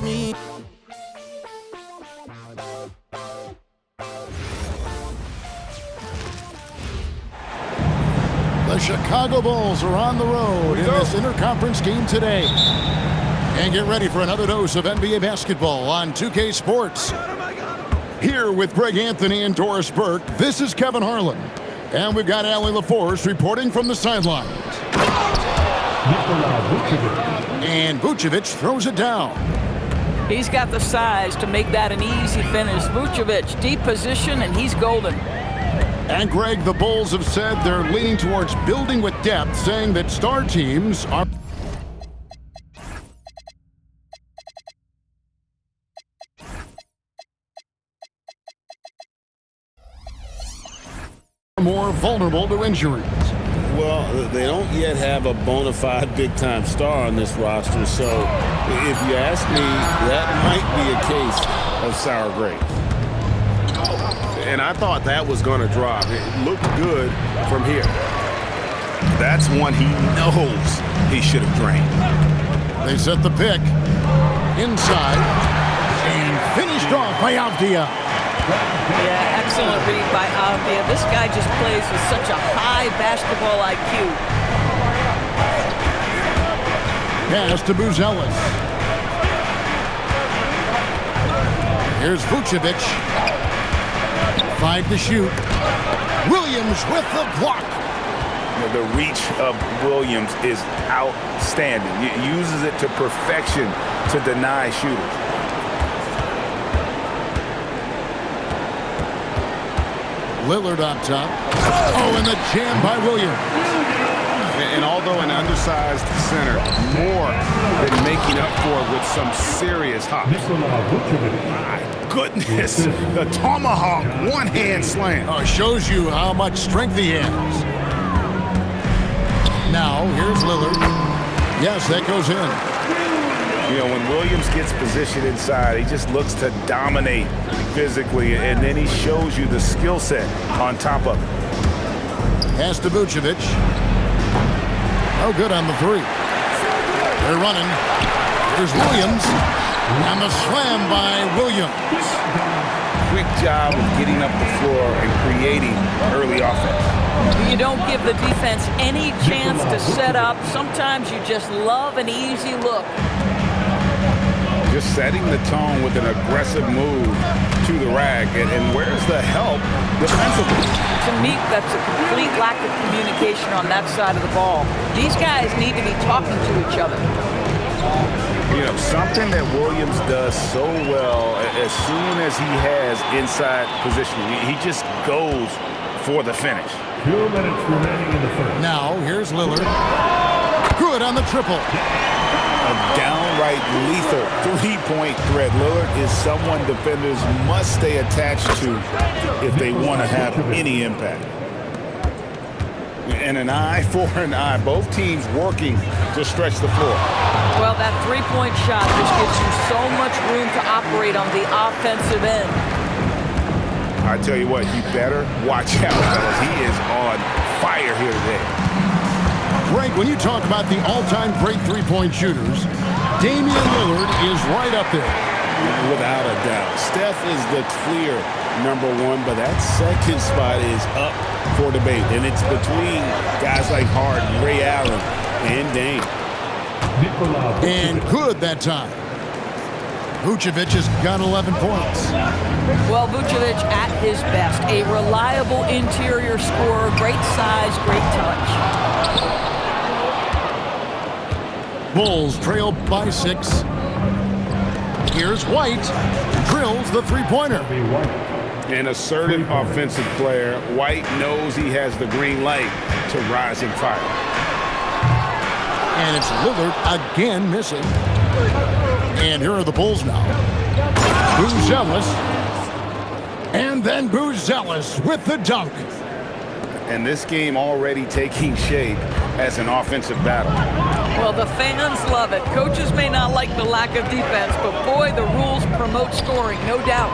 me. The Chicago Bulls are on the road in this interconference game today. And get ready for another dose of NBA basketball on 2K Sports. Here with Greg Anthony and Doris Burke, this is Kevin Harlan. And we've got Allie LaForce reporting from the sidelines. And Vucevic throws it down. He's got the size to make that an easy finish. Vucevic, deep position, and he's golden. And Greg, the Bulls have said they're leaning towards building with depth, saying that star teams are more vulnerable to injuries. Well, they don't yet have a bona fide big-time star on this roster, so if you ask me, that might be a case of sour grapes. And I thought that was going to drop. It looked good from here. That's one he knows he should have drained. They set the pick inside and finished off by Avdia. Yeah, excellent read by Avdia. This guy just plays with such a high basketball IQ. Pass to Buzelis. Here's Vucevic. 5 to shoot. Williams with the block. The reach of Williams is outstanding. He uses it to perfection to deny shooters. Lillard up top. Oh, and the jam by Williams. And although an undersized center, more than making up for it with some serious hops. My goodness, the tomahawk one-hand slam. Oh, shows you how much strength he has. Now, here's Lillard. Yes, that goes in. You know, when Williams gets positioned inside, he just looks to dominate physically, and then he shows you the skill set on top of it. Pass to Vucevic. No good on the three. They're running. Here's Williams. And the slam by Williams. Quick job of getting up the floor and creating early offense. You don't give the defense any chance to set up. Sometimes you just love an easy look. Just setting the tone with an aggressive move to the rack. And where's the help defensively? To me, that's a complete lack of communication on that side of the ball. These guys need to be talking to each other. You know, something that Williams does so well as soon as he has inside positioning, he just goes for the finish. 2 minutes remaining in the third. Now, here's Lillard. Good on the triple. A downright lethal three-point threat. Lillard is someone defenders must stay attached to if they want to have any impact. And an eye for an eye. Both teams working to stretch the floor. Well, that three-point shot just gives you so much room to operate on the offensive end. I tell you what, you better watch out, fellas. He is on fire here today. Greg, when you talk about the all-time great three-point shooters, Damian Lillard is right up there. Without a doubt. Steph is the clear number one, but that second spot is up for debate. And it's between guys like Harden, Ray Allen, and Dame. And good that time. Vucevic has got 11 points. Well, Vucevic at his best. A reliable interior scorer, great size, great touch. Bulls trail by 6. Here's White. Drills the three-pointer. An assertive offensive player. White knows he has the green light to rise and fire. And it's Lillard again missing. And here are the Bulls now. Buzelis. And then Buzelis with the dunk. And this game already taking shape as an offensive battle. Well, the fans love it. Coaches may not like the lack of defense, but boy, the rules promote scoring, no doubt.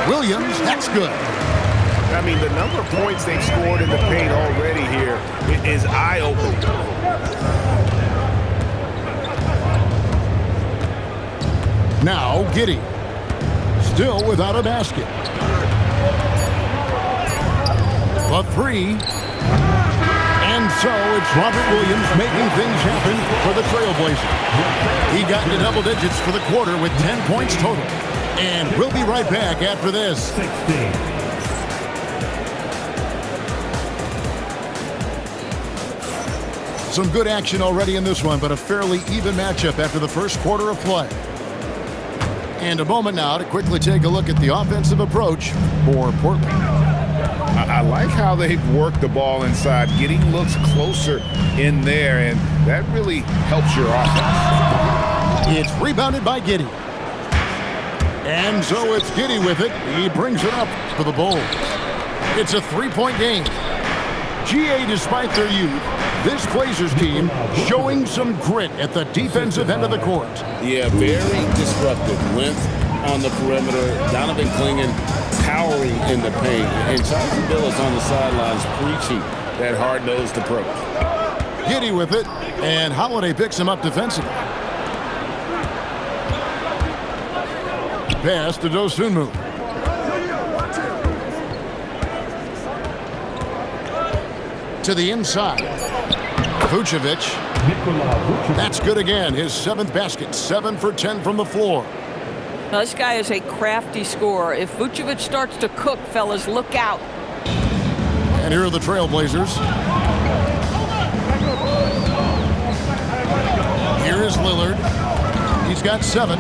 Williams, that's good. I mean, the number of points they've scored in the paint already here is eye-opening. Now Giddey. Still without a basket. A three. And so it's Robert Williams making things happen for the Trailblazers. He got into double digits for the quarter with 10 points total. And we'll be right back after this. 16. Some good action already in this one, but a fairly even matchup after the first quarter of play. And a moment now to quickly take a look at the offensive approach for Portland. I like how they've worked the ball inside. Giddey looks closer in there, and that really helps your offense. It's rebounded by Giddey. And so it's Giddey with it. He brings it up for the Bulls. It's a three-point game. GA, despite their youth, this Blazers team showing some grit at the defensive end of the court. Yeah, very disruptive. Length on the perimeter. Donovan Clingan towering in the paint. And Chauncey Billups on the sidelines preaching that hard-nosed approach. Giddey with it, and Holiday picks him up defensively. Pass to Dosunmu. To the inside. Vucevic. That's good again. His 7th basket. 7 for 10 from the floor. Now, this guy is a crafty scorer. If Vucevic starts to cook, fellas, look out. And here are the Trailblazers. Here is Lillard. He's got 7.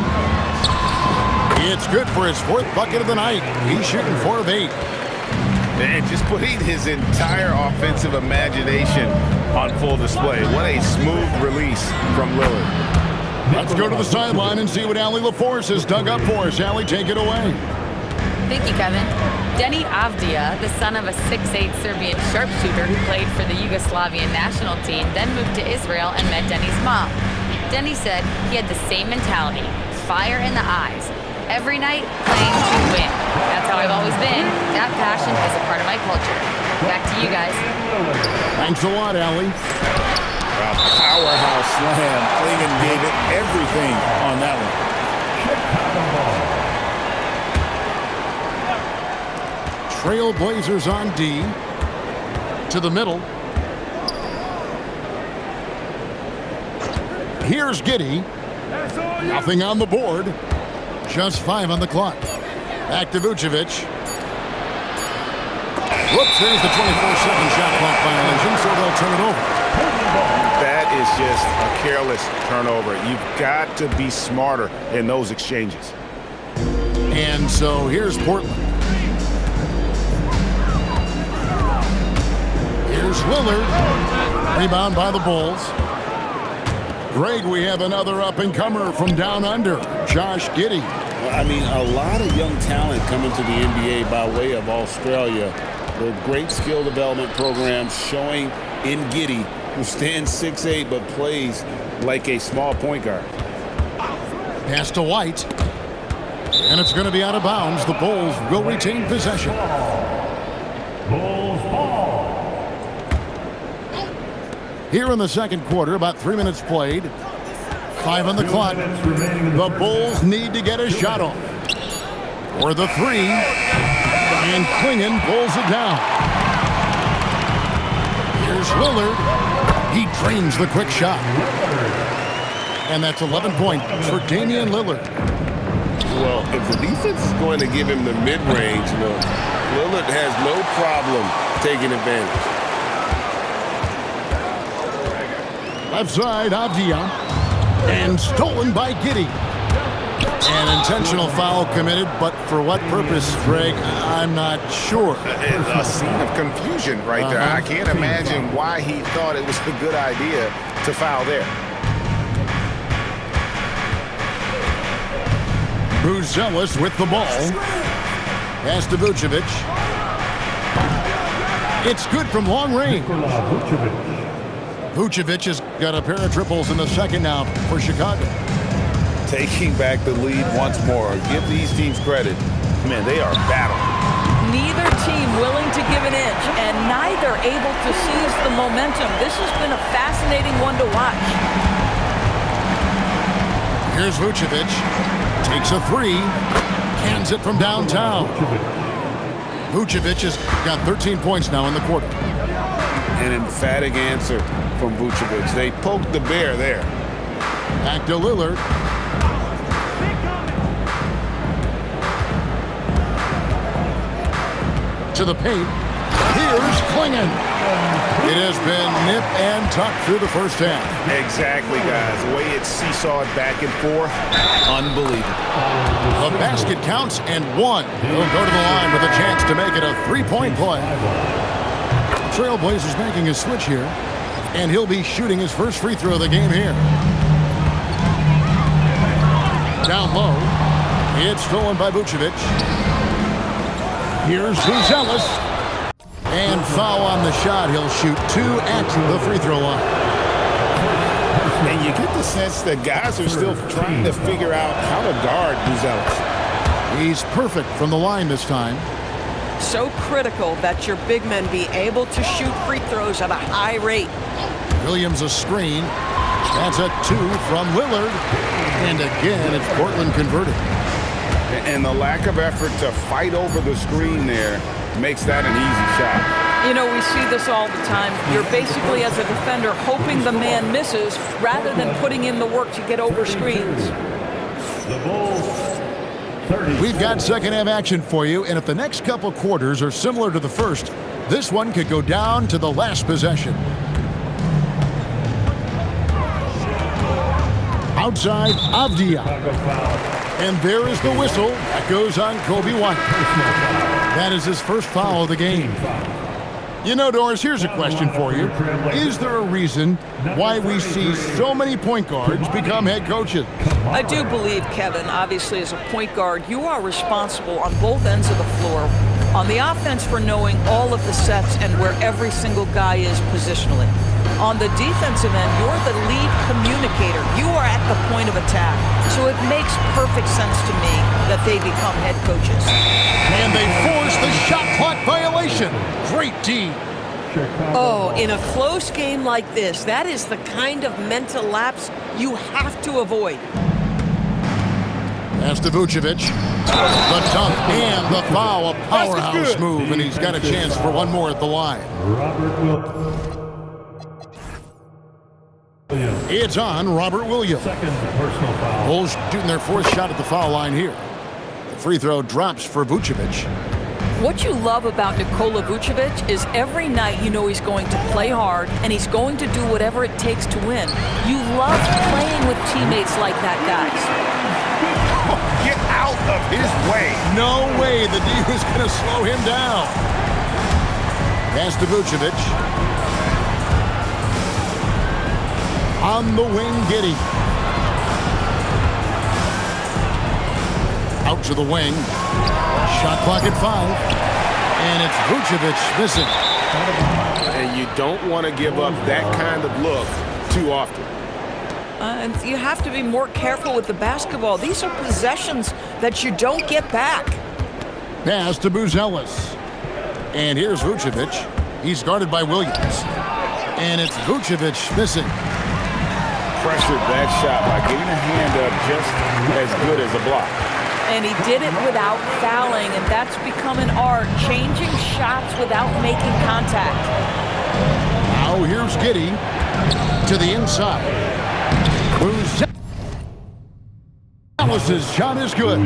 It's good for his 4th bucket of the night. He's shooting 4 of 8. And just putting his entire offensive imagination on full display. What a smooth release from Lillard. Let's go to the sideline and see what Allie LaForce has dug up for us. Allie, take it away. Thank you, Kevin. Denny Avdia, the son of a 6'8" Serbian sharpshooter who played for the Yugoslavian national team, then moved to Israel and met Denny's mom. Denny said he had the same mentality, fire in the eyes. Every night, playing to win. That's how I've always been. That passion is a part of my culture. Back to you guys. Thanks a lot, Allie. A powerhouse slam. Clingan gave it everything on that one. Trailblazers on D. To the middle. Here's Giddey. Nothing on the board. Just 5 on the clock. Back to Vucevic. Whoops, there's the 24-second shot clock violation, so they'll turn it over. That is just a careless turnover. You've got to be smarter in those exchanges. And so here's Portland. Here's Lillard. Rebound by the Bulls. Greg, we have another up-and-comer from down under, Josh Giddey. Well, I mean, a lot of young talent coming to the NBA by way of Australia. The great skill development programs showing in Giddey, who stands 6'8" but plays like a small point guard. Pass to White. And it's going to be out of bounds. The Bulls will retain possession. Bulls ball. Here in the second quarter, about 3 minutes played. 5 on the clock. The Bulls need to get a shot off. For the 3. And Clingan pulls it down. Here's Lillard. He drains the quick shot. And that's 11 points for Damian Lillard. Well, if the defense is going to give him the mid-range look, Lillard has no problem taking advantage. Left side, Avdia. And stolen by Giddey. An intentional foul committed, but for what purpose, Greg, I'm not sure. A scene of confusion right there. I can't imagine why he thought it was a good idea to foul there. Buzelis with the ball. Pass to Vucevic. It's good from long range. Vucevic has got a pair of triples in the second now for Chicago. Taking back the lead once more. Give these teams credit. Man, they are battling. Neither team willing to give an inch, and neither able to seize the momentum. This has been a fascinating one to watch. Here's Vucevic. Takes a three. Cans it from downtown. Vucevic has got 13 points now in the quarter. An emphatic answer from Vucevic. They poked the bear there. Back to Lillard. To the paint. Here's Klingon. It has been nip and tuck through the first half. Exactly, guys. The way it's seesawed back and forth, unbelievable. The basket counts and one. He'll go to the line with a chance to make it a three-point play. Trailblazers making a switch here, and he'll be shooting his first free throw of the game here. Down low. It's stolen by Vucevic. Here's Buzelis. And foul on the shot. He'll shoot two at the free throw line. And you get the sense that guys are still trying to figure out how to guard Buzelis. He's perfect from the line this time. So critical that your big men be able to shoot free throws at a high rate. Williams a screen. That's a two from Lillard. And again, it's Portland converted. And the lack of effort to fight over the screen there makes that an easy shot. You know, we see this all the time. You're basically, as a defender, hoping the man misses rather than putting in the work to get over screens. The Bulls, 30. We've got second half action for you, and if the next couple quarters are similar to the first, this one could go down to the last possession. Outside, Avdia. And there is the whistle. That goes on Kobe White. That is his first foul of the game. You know, Doris, here's a question for you. Is there a reason why we see so many point guards become head coaches? I do believe, Kevin, obviously as a point guard, you are responsible on both ends of the floor. On the offense for knowing all of the sets and where every single guy is positionally. On the defensive end, you're the lead communicator. You are at the point of attack. So it makes perfect sense to me that they become head coaches. And they force the shot clock violation. Great D. Oh, in a close game like this, that is the kind of mental lapse you have to avoid. That's to Vucevic. The dunk and the foul. A powerhouse move, and he's got a chance for one more at the line. Robert Williams. It's on Robert Williams. Second personal foul. Bulls shooting their fourth shot at the foul line here. The free throw drops for Vucevic. What you love about Nikola Vucevic is every night you know he's going to play hard and he's going to do whatever it takes to win. You love playing with teammates like that, guys. Get out of his way. No way the D was going to slow him down. Pass to Vucevic. On the wing, Giddey. Out to the wing. Shot clock at 5. And it's Vucevic missing. And you don't want to give up that kind of look too often. And you have to be more careful with the basketball. These are possessions that you don't get back. Pass to Buzelis. And here's Vucevic. He's guarded by Williams. And it's Vucevic missing. Pressured that shot by getting a hand up just as good as a block. And he did it without fouling, and that's become an art, changing shots without making contact. Now here's Giddey to the inside. Buzelis' shot is good.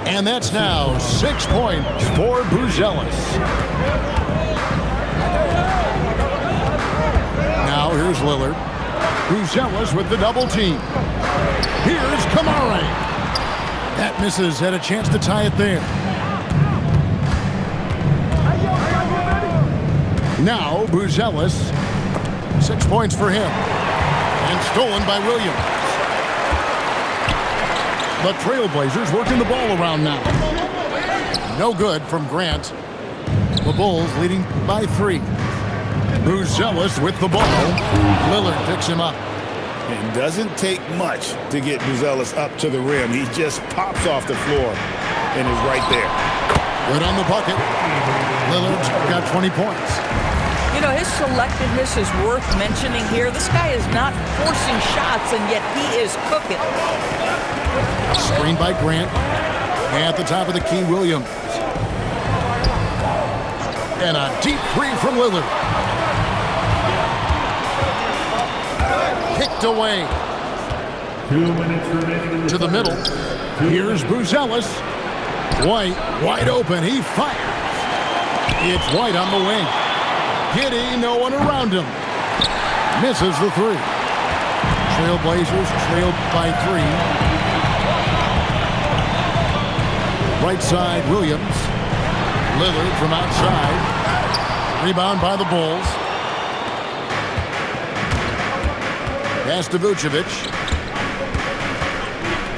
And that's now 6 points for Buzelis. Now here's Lillard. Buzelis with the double team. Here's Kamara. That misses, had a chance to tie it there. Now Buzelis. 6 points for him. And stolen by Williams. The Trailblazers working the ball around now. No good from Grant. The Bulls leading by 3. Buzelis with the ball. Lillard picks him up. It doesn't take much to get Buzelis up to the rim. He just pops off the floor and is right there. Good on the bucket. Lillard's got 20 points. You know, his selectiveness is worth mentioning here. This guy is not forcing shots, and yet he is cooking. Screen by Grant. At the top of the key, Williams. And a deep three from Lillard. Kicked away. 2 minutes remaining. To the middle. Here's Buzelis. White, wide open. He fires. It's White on the wing. Giddey, no one around him. Misses the three. Trailblazers trailed by 3. Right side, Williams. Lillard from outside. Rebound by the Bulls. Pass to Vucevic.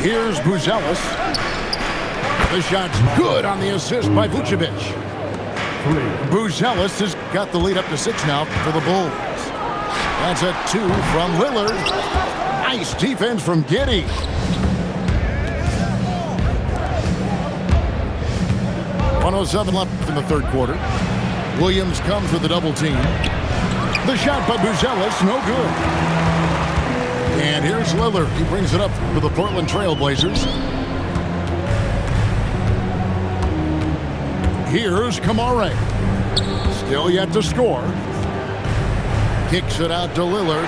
Here's Buzelis. The shot's good on the assist by Vucevic. Buzelis has got the lead up to 6 now for the Bulls. That's a 2 from Lillard. Nice defense from Giddey. .107 left in the third quarter. Williams comes with a double team. The shot by Buzelis, no good. And here's Lillard. He brings it up for the Portland Trailblazers. Here's Kamare. Still yet to score. Kicks it out to Lillard.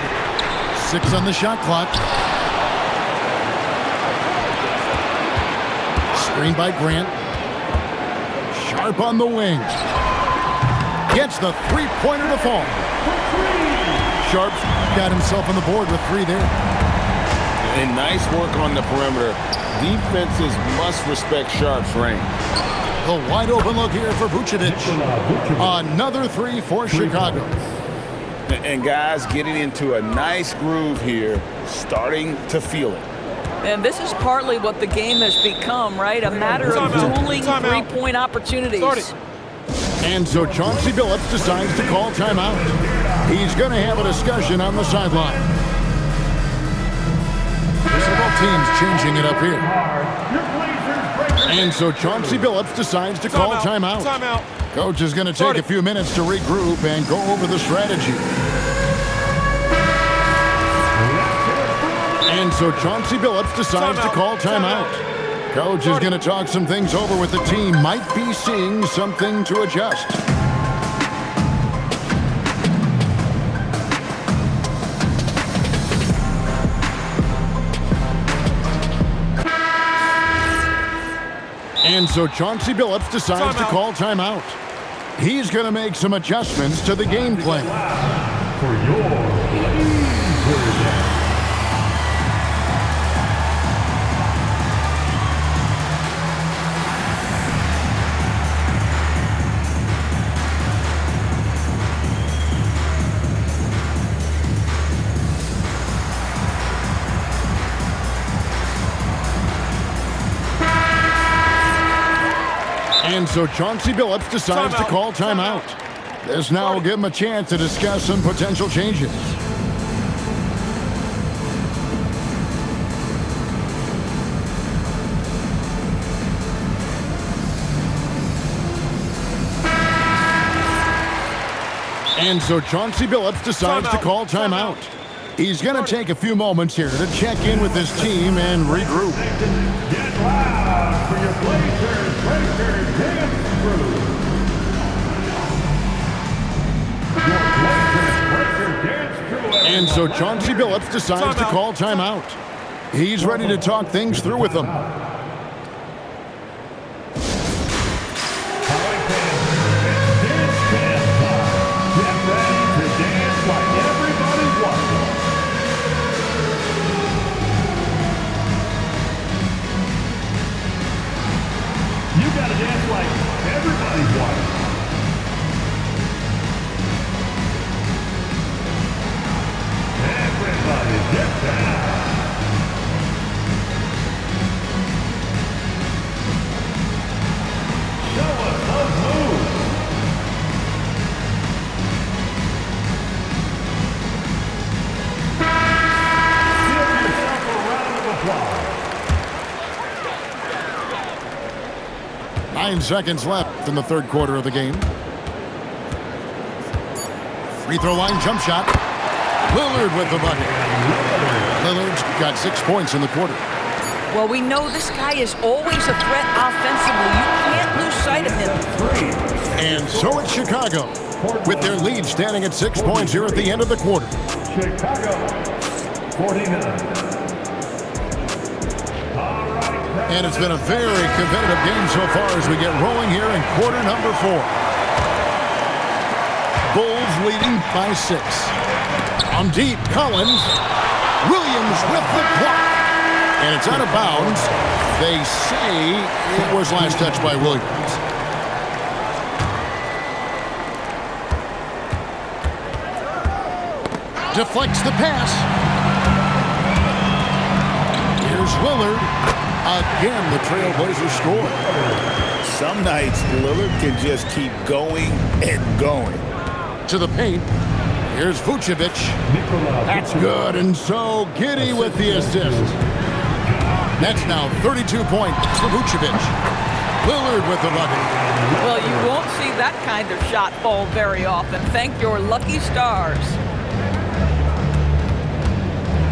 6 on the shot clock. Screen by Grant. Sharp on the wing. Gets the three-pointer to fall. Sharp got himself on the board with 3 there. And nice work on the perimeter. Defenses must respect Sharp's range. The wide open look here for Vucevic. Another 3 for Chicago. And guys getting into a nice groove here, starting to feel it. And this is partly what the game has become, right? A matter of dueling three-point opportunities. And so Chauncey Billups decides to call timeout. He's going to have a discussion on the sideline. Several teams changing it up here. And so Chauncey Billups decides to call timeout. Coach is going to take a few minutes to regroup and go over the strategy. And so Chauncey Billups decides to call timeout. Coach is going to talk some things over with the team. Might be seeing something to adjust. And so Chauncey Billups decides to call timeout. He's going to make some adjustments to the game plan. For your Blazers. And so Chauncey Billups decides to call timeout. This now will give him a chance to discuss some potential changes. And so Chauncey Billups decides to call timeout. He's going to take a few moments here to check in with his team and regroup. Get loud for your Blazers dance crew. Your Blazers dance crew. And so Chauncey Billups decides to call timeout. He's ready to talk things through with them. Seconds left in the third quarter of the game. Free throw line jump shot. Lillard with the bucket. Lillard's got 6 points in the quarter. Well, we know this guy is always a threat offensively. You can't lose sight of him. And so it's Chicago, with their lead standing at 6 points here at the end of the quarter. Chicago, 49. And it's been a very competitive game so far as we get rolling here in quarter number 4. Bulls leading by 6. On deep, Collins. Williams with the block. And it's out of bounds. They say it was last touched by Williams. Deflects the pass. Here's Lillard. Again, the Trailblazers score. Some nights, Lillard can just keep going and going. To the paint. Here's Vucevic. That's good, and so Giddey with the assist. That's now 32 points for Vucevic. Lillard with the bucket. Well, you won't see that kind of shot fall very often. Thank your lucky stars.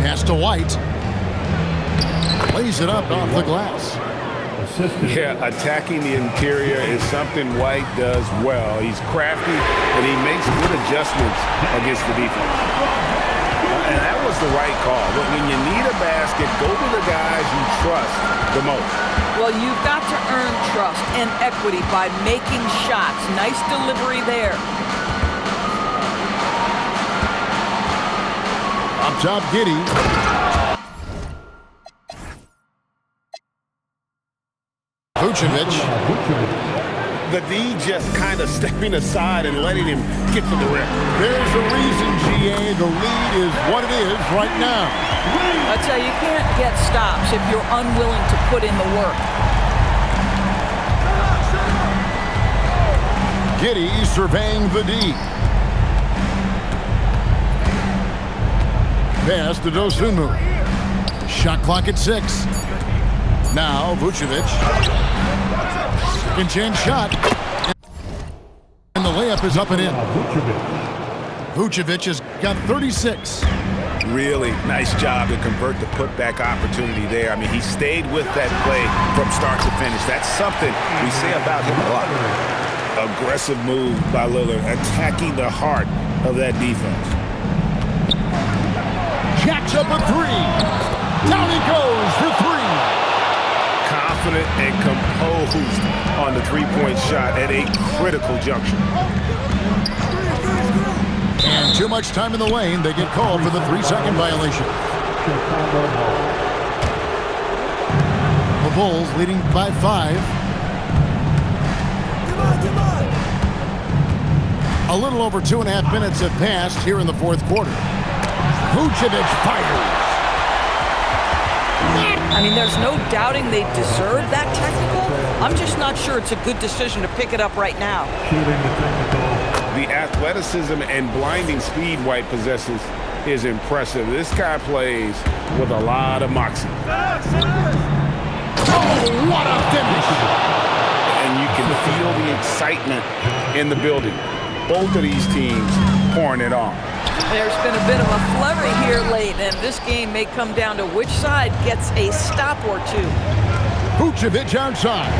Pass to White. Plays it up off the glass. Yeah, attacking the interior is something White does well. He's crafty, and he makes good adjustments against the defense. And that was the right call. But when you need a basket, go to the guys you trust the most. Well, you've got to earn trust and equity by making shots. Nice delivery there. Up top, Giddey. Vucevic. The D just kind of stepping aside and letting him get to the rim. There's a reason, GA. The lead is what it is right now. I tell you, you can't get stops if you're unwilling to put in the work. Giddey surveying the D. Pass to Dosunmu. Shot clock at 6. Now Vucevic. Second chance shot. And the layup is up and in. Vucevic has got 36. Really nice job to convert the putback opportunity there. I mean, he stayed with that play from start to finish. That's something we say about him a lot. Aggressive move by Lillard, attacking the heart of that defense. Jacks up a 3. Down he goes for 3. Confident and composed on the three-point shot at a critical juncture. And too much time in the lane. They get called for the 3-second violation. The Bulls leading by 5. A little over 2.5 minutes have passed here in the fourth quarter. Vucevic fires. I mean, there's no doubting they deserve that technical. I'm just not sure it's a good decision to pick it up right now. The athleticism and blinding speed White possesses is impressive. This guy plays with a lot of moxie. Oh, what a finish! And you can feel the excitement in the building. Both of these teams pouring it on. There's been a bit of a flurry here late, and this game may come down to which side gets a stop or two. Vucevic outside.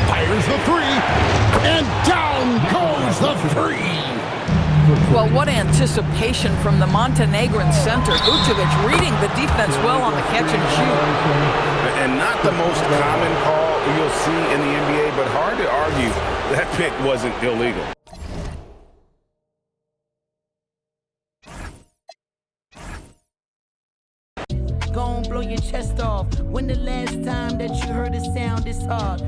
Fires the 3, and down goes the 3. Well, what anticipation from the Montenegrin center. Vucevic reading the defense well on the catch and shoot. And not the most common call you'll see in the NBA, but hard to argue that pick wasn't illegal. Go and blow your chest off. When the last time that you heard a sound this hard?